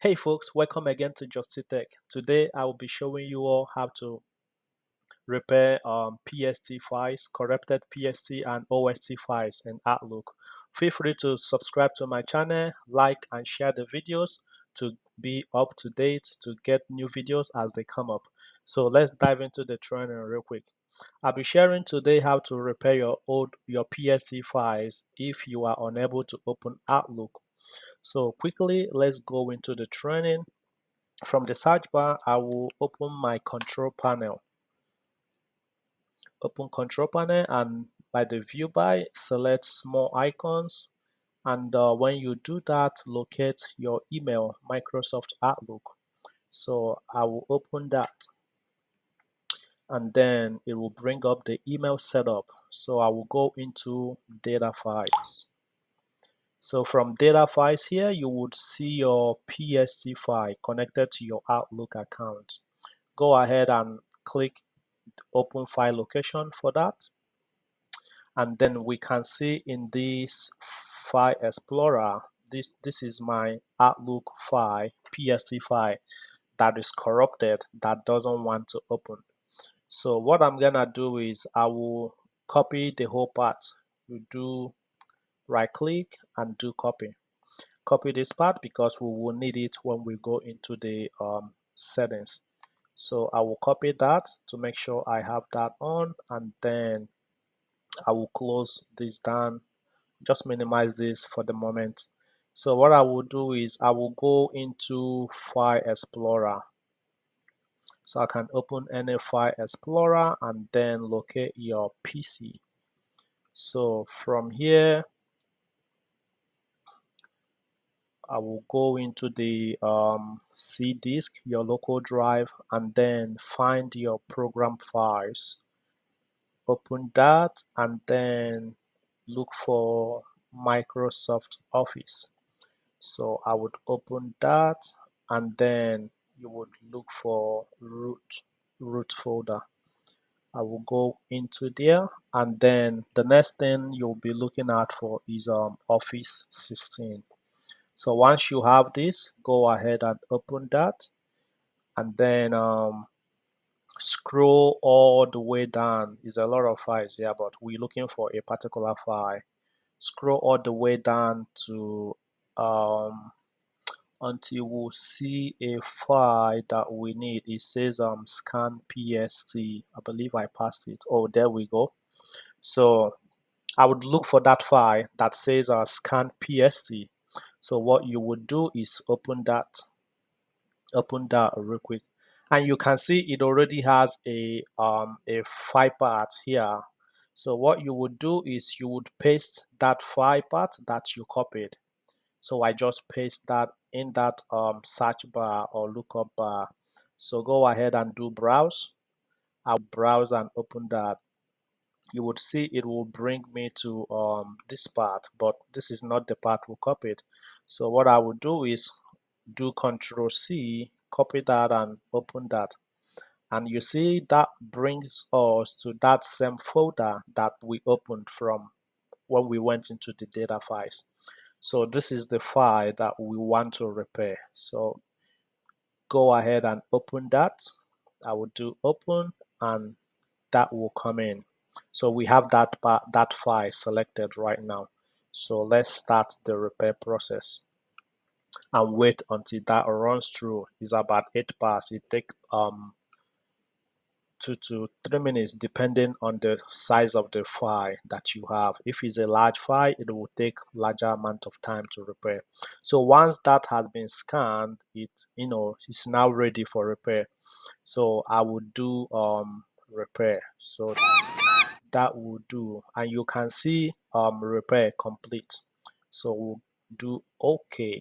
Hey folks, welcome again to Justy Tech. Today I will be showing you all how to repair PST files, corrupted PST and OST files in Outlook. Feel free to subscribe to my channel, like and share the videos to be up to date to get new videos as they come up. So let's dive into the training real quick. I'll be sharing today how to repair your PST files if you are unable to open Outlook. So quickly, let's go into the training. From the search bar, I will open my control panel. Open control panel, and by the view by, select small icons. And when you do that, locate your email, Microsoft Outlook. So I will open that, and then it will bring up the email setup. So I will go into data files. So from data files here, you would see your PST file connected to your Outlook account. Go ahead and click open file location for that, and then we can see in this file explorer, this is my Outlook file, PST file, that is corrupted, that doesn't want to open. So what I'm gonna do is I will copy the whole part. You do right click and do copy this part because we will need it when we go into the settings. So I will copy that to make sure I have that on, and then I will close this down, just minimize this for the moment. So what I will do is I will go into File Explorer. So I can open any File Explorer and then locate your PC. So from here, I will go into the C disk, your local drive, and then find your program files. Open that and then look for Microsoft Office. So I would open that, and then you would look for root folder. I will go into there, and then the next thing you'll be looking out for is Office 16. So once you have this, go ahead and open that, and then scroll all the way down. There's a lot of files here, but we're looking for a particular file. Scroll all the way down to until we see a file that we need. It says SCANPST. I believe I passed it. Oh, there we go. So I would look for that file that says SCANPST. So what you would do is open that real quick, and you can see it already has a file part here. So what you would do is you would paste that file part that you copied. So I just paste that in that search bar or lookup bar. So go ahead and do browse. I'll browse and open that. You would see it will bring me to this part, but this is not the part we copied. So what I would do is do Control C, copy that and open that. And you see that brings us to that same folder that we opened from when we went into the data files. So this is the file that we want to repair. So go ahead and open that. I will do open, and that will come in. So we have that file selected right now. So let's start the repair process and wait until that runs through. It's about 8 bars. It takes 2 to 3 minutes depending on the size of the file that you have. If it's a large file, it will take larger amount of time to repair. So once that has been scanned, it's now ready for repair. So I would do repair. So that will do, and you can see repair complete. So we'll do OK.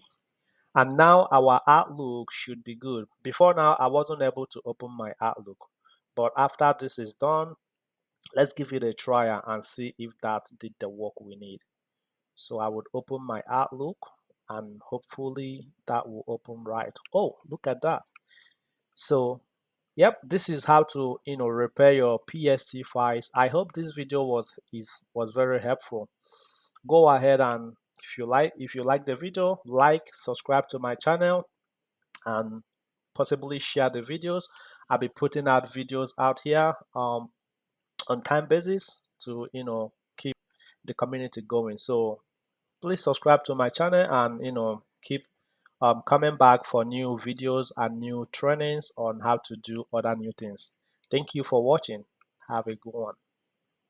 And now our Outlook should be good. Before now, I wasn't able to open my Outlook. But after this is done, let's give it a try and see if that did the work we need. So I would open my Outlook, and hopefully that will open right. Oh, look at that. So yep, this is how to repair your PST files. I hope this video was very helpful. Go ahead, and if you like the video, like, subscribe to my channel, and possibly share the videos. I'll be putting out videos out here on time basis to keep the community going. So please subscribe to my channel and keep coming back for new videos and new trainings on how to do other new things. Thank you for watching. Have a good one.